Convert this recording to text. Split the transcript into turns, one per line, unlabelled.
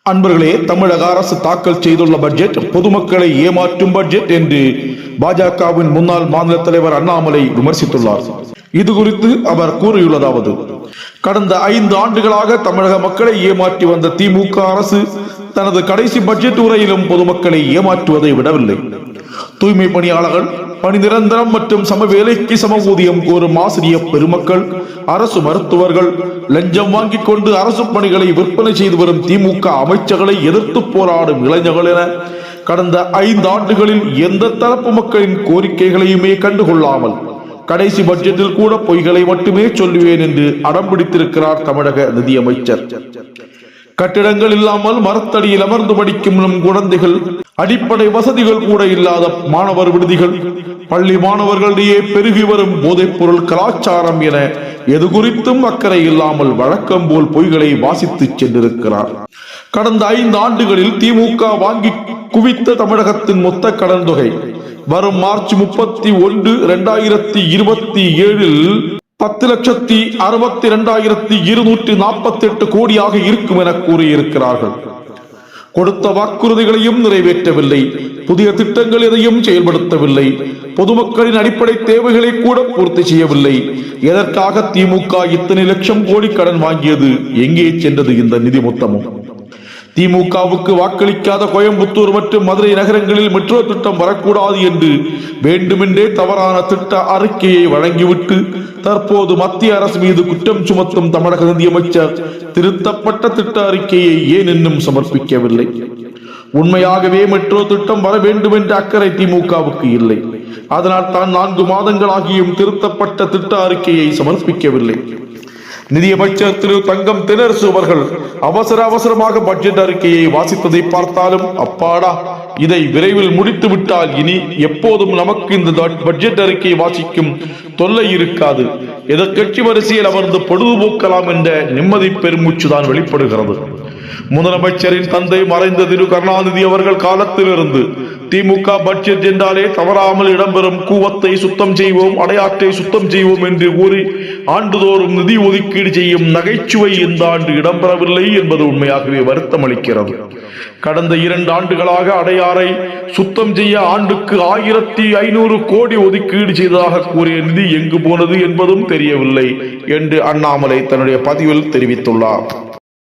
அன்பர்களே, தமிழக அரசு தாக்கல் செய்துள்ள பட்ஜெட் பொதுமக்களை ஏமாற்றும் பட்ஜெட் என்று பாஜகவின் முன்னாள் மாநில தலைவர் அண்ணாமலை விமர்சித்துள்ளார். இது குறித்து அவர் கூறியுள்ளதாவது: கடந்த 5 ஆண்டுகளாக தமிழக மக்களை ஏமாற்றி வந்த திமுக அரசு தனது கடைசி பட்ஜெட் உரையிலும் பொதுமக்களை ஏமாற்றுவதை விடவில்லை. தூய்மை பணியாளர்கள், பணி நிரந்தரம் மற்றும் சம வேலைக்கு சம ஊதியம் கோரும் ஆசிரியர் பெருமக்கள், அரசு மருத்துவர்கள், லஞ்சம் வாங்கிக் கொண்டு அரசு பணிகளை விற்பனை செய்து வரும் திமுக அமைச்சர்களை எதிர்த்து போராடும் இளைஞர்கள் என கடந்த 5 ஆண்டுகளில் எந்த தரப்பு மக்களின் கோரிக்கைகளையுமே கண்டுகொள்ளாமல் கடைசி பட்ஜெட்டில் கூட பொய்களை மட்டுமே சொல்லுவேன் என்று அடம்பிடித்திருக்கிறார் தமிழக நிதியமைச்சர். கட்டிடங்கள் இல்லாமல் மரத்தடியில் அமர்ந்து படிக்கும் நம் குழந்தைகள், அடிப்படை வசதிகள் கூட இல்லாத மாணவர் விடுதிகள், பள்ளி மாணவர்களிடையே பெருகி வரும் போதைப் பொருள் கலாச்சாரம் என எது குறித்தும் அக்கறை இல்லாமல் வழக்கம் போல் பொய்களை வாசித்து சென்றிருக்கிறார். கடந்த 5 ஆண்டுகளில் திமுக வாங்கி குவித்த தமிழகத்தின் மொத்த கடன் தொகை வரும் மார்ச் 31, 2027 10,62,248 கோடியாக இருக்கும் என கூறியிருக்கிறார்கள். கொடுத்த வாக்குறுதிகளையும் நிறைவேற்றவில்லை, புதிய திட்டங்கள் எதையும் செயல்படுத்தவில்லை, பொதுமக்களின் அடிப்படை தேவைகளை கூட பூர்த்தி செய்யவில்லை. எதற்காக திமுக இத்தனை லட்சம் கோடி கடன் வாங்கியது? எங்கே சென்றது இந்த நிதி மொத்தமும்? திமுகவுக்கு வாக்களிக்காத கோயம்புத்தூர் மற்றும் மதுரை நகரங்களில் மெட்ரோ திட்டம் வரக்கூடாது என்று வேண்டுமென்றே தவறான திட்ட அறிக்கையை வழங்கிவிட்டு தற்போது மத்திய அரசு மீது குற்றம் சுமத்தும் தமிழக நிதியமைச்சர் திருத்தப்பட்ட திட்ட அறிக்கையை ஏன் இன்னும் சமர்ப்பிக்கவில்லை? உண்மையாகவே மெட்ரோ திட்டம் வர வேண்டும் என்ற அக்கறை திமுகவுக்கு இல்லை. அதனால் தான் 4 மாதங்களாகியும் திருத்தப்பட்ட திட்ட அறிக்கையை சமர்ப்பிக்கவில்லை. நிதியமைச்சர் திரு தங்கம் தென்னரசு அவர்கள் அவசரமாக பட்ஜெட் அறிக்கையை வாசித்ததை பார்த்தாலும், அப்பாடா, இதை விரைவில் முடித்து விட்டால் இனி எப்போதும் நமக்கு இந்த பட்ஜெட் அறிக்கையை வாசிக்கும் தொல்லை இருக்காது, எதிர்க்கட்சி வரிசையில் அமர்ந்து பொழுதுபோக்கலாம் என்ற நிம்மதி பெருமூச்சுதான் வெளிப்படுகிறது. முதலமைச்சரின் தந்தை மறைந்த திரு கருணாநிதி அவர்கள் காலத்திலிருந்து திமுக பட்ஜெட் என்றாலே தவறாமல் இடம்பெறும் கூவத்தை சுத்தம் செய்வோம், அடையாற்றை சுத்தம் செய்வோம் என்று கூறி ஆண்டுதோறும் நிதி ஒதுக்கீடு செய்யும் நகைச்சுவை இந்த ஆண்டு இடம்பெறவில்லை என்பது உண்மையாகவே வருத்தம் அளிக்கிறது. கடந்த 2 ஆண்டுகளாக அடையாறை சுத்தம் செய்ய ஆண்டுக்கு 1500 கோடி ஒதுக்கீடு செய்ததாக கூறிய நிதி எங்கு போனது என்பதும் தெரியவில்லை என்று அண்ணாமலை தன்னுடைய பதிவில் தெரிவித்துள்ளார்.